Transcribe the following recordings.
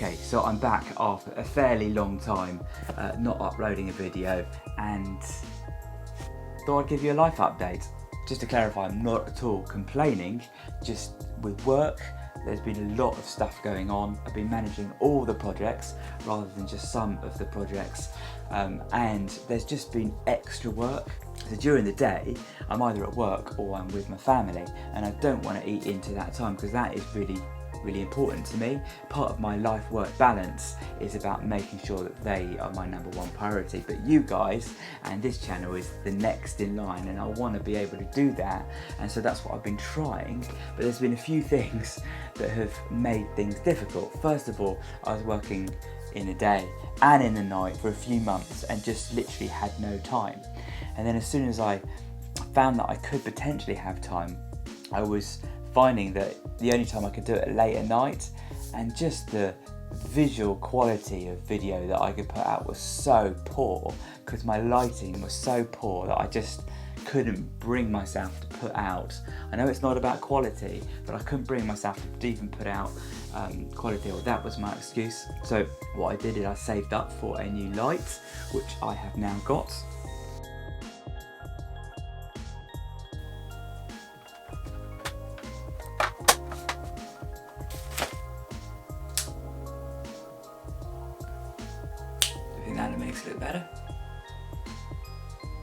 Okay, so I'm back after a fairly long time not uploading a video, and thought I'd give you a life update. Just to clarify, I'm not at all complaining, just with work, there's been a lot of stuff going on. I've been managing all the projects rather than just some of the projects, and there's just been extra work. So during the day, I'm either at work or I'm with my family, and I don't want to eat into that time because that is really important to me. Part of my life-work balance is about making sure that they are my number one priority, but you guys and this channel is the next in line, and I want to be able to do that, and so that's what I've been trying. But there's been a few things that have made things difficult. First of all, I was working in the day and in the night for a few months and just literally had no time, and then as soon as I found that I could potentially have time, I was finding that the only time I could do it late at night, and just the visual quality of video that I could put out was so poor because my lighting was so poor that I just couldn't bring myself to put out. I know it's not about quality, but I couldn't bring myself to even put out quality, or that was my excuse. So what I did is I saved up for a new light, which I have now got. I think that makes it look better.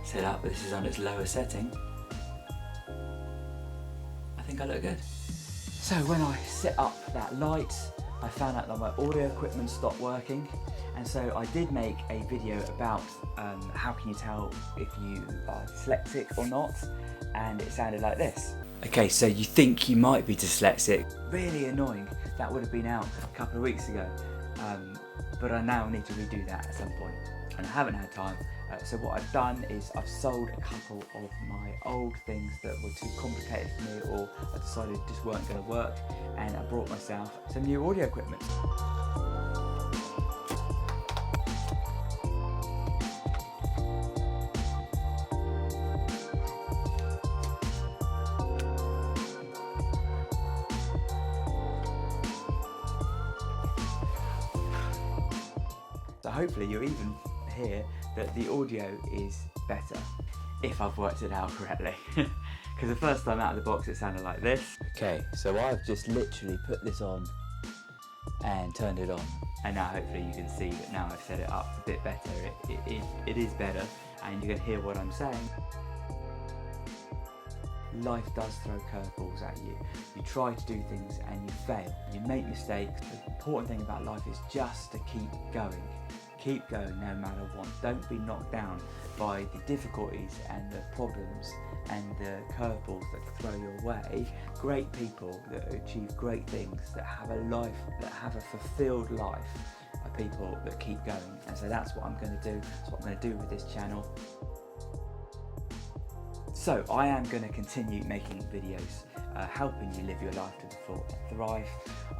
Set up, but this is on its lower setting. I think I look good. So when I set up that light, I found out that my audio equipment stopped working, and so I did make a video about how can you tell if you are dyslexic or not, and it sounded like this. Okay, so you think you might be dyslexic. Really annoying. That would have been out a couple of weeks ago. But I now need to redo that at some point, and I haven't had time. So what I've done is I've sold a couple of my old things that were too complicated for me, or I decided just weren't going to work, and I brought myself some new audio equipment. So hopefully you'll even hear that the audio is better, if I've worked it out correctly. Because the first time out of the box it sounded like this. Okay, so I've just literally put this on and turned it on, and now hopefully you can see that now I've set it up a bit better. It is better, and you can hear what I'm saying. Life does throw curveballs at you. You try to do things and you fail. You make mistakes. The important thing about life is just to keep going. Keep going no matter what. Don't be knocked down by the difficulties and the problems and the curveballs that throw your way. Great people that achieve great things, that have a life, that have a fulfilled life, are people that keep going. And so that's what I'm going to do. That's what I'm going to do with this channel. So I am going to continue making videos helping you live your life to the full and thrive.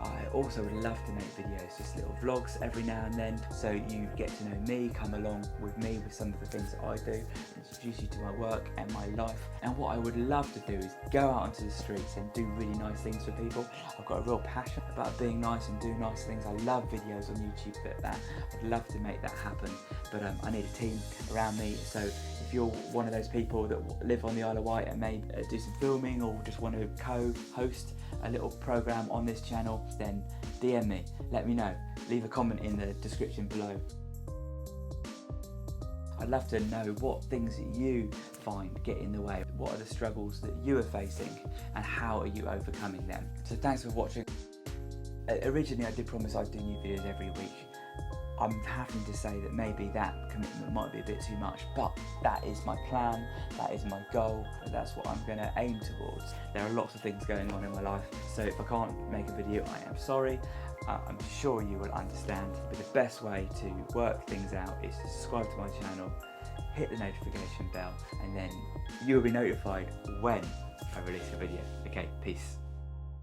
I also would love to make videos, just little vlogs every now and then, so you get to know me, come along with me with some of the things that I do, introduce you to my work and my life. And what I would love to do is go out onto the streets and do really nice things for people. I've got a real passion about being nice and doing nice things. I love videos on YouTube like that. I'd love to make that happen, but I need a team around me. So if you're one of those people that live on the Isle of Wight and may do some filming, or just want to co-host a little program on this channel, then DM me, let me know, leave a comment in the description below. I'd love to know what things that you find get in the way, what are the struggles that you are facing, and how are you overcoming them. So thanks for watching. Originally I did promise I'd do new videos every week. I'm having to say that maybe that commitment might be a bit too much, but that is my plan, that is my goal, and that's what I'm going to aim towards. There are lots of things going on in my life, so if I can't make a video, I am sorry. I'm sure you will understand, but the best way to work things out is to subscribe to my channel, hit the notification bell, and then you'll be notified when I release a video. Okay, peace.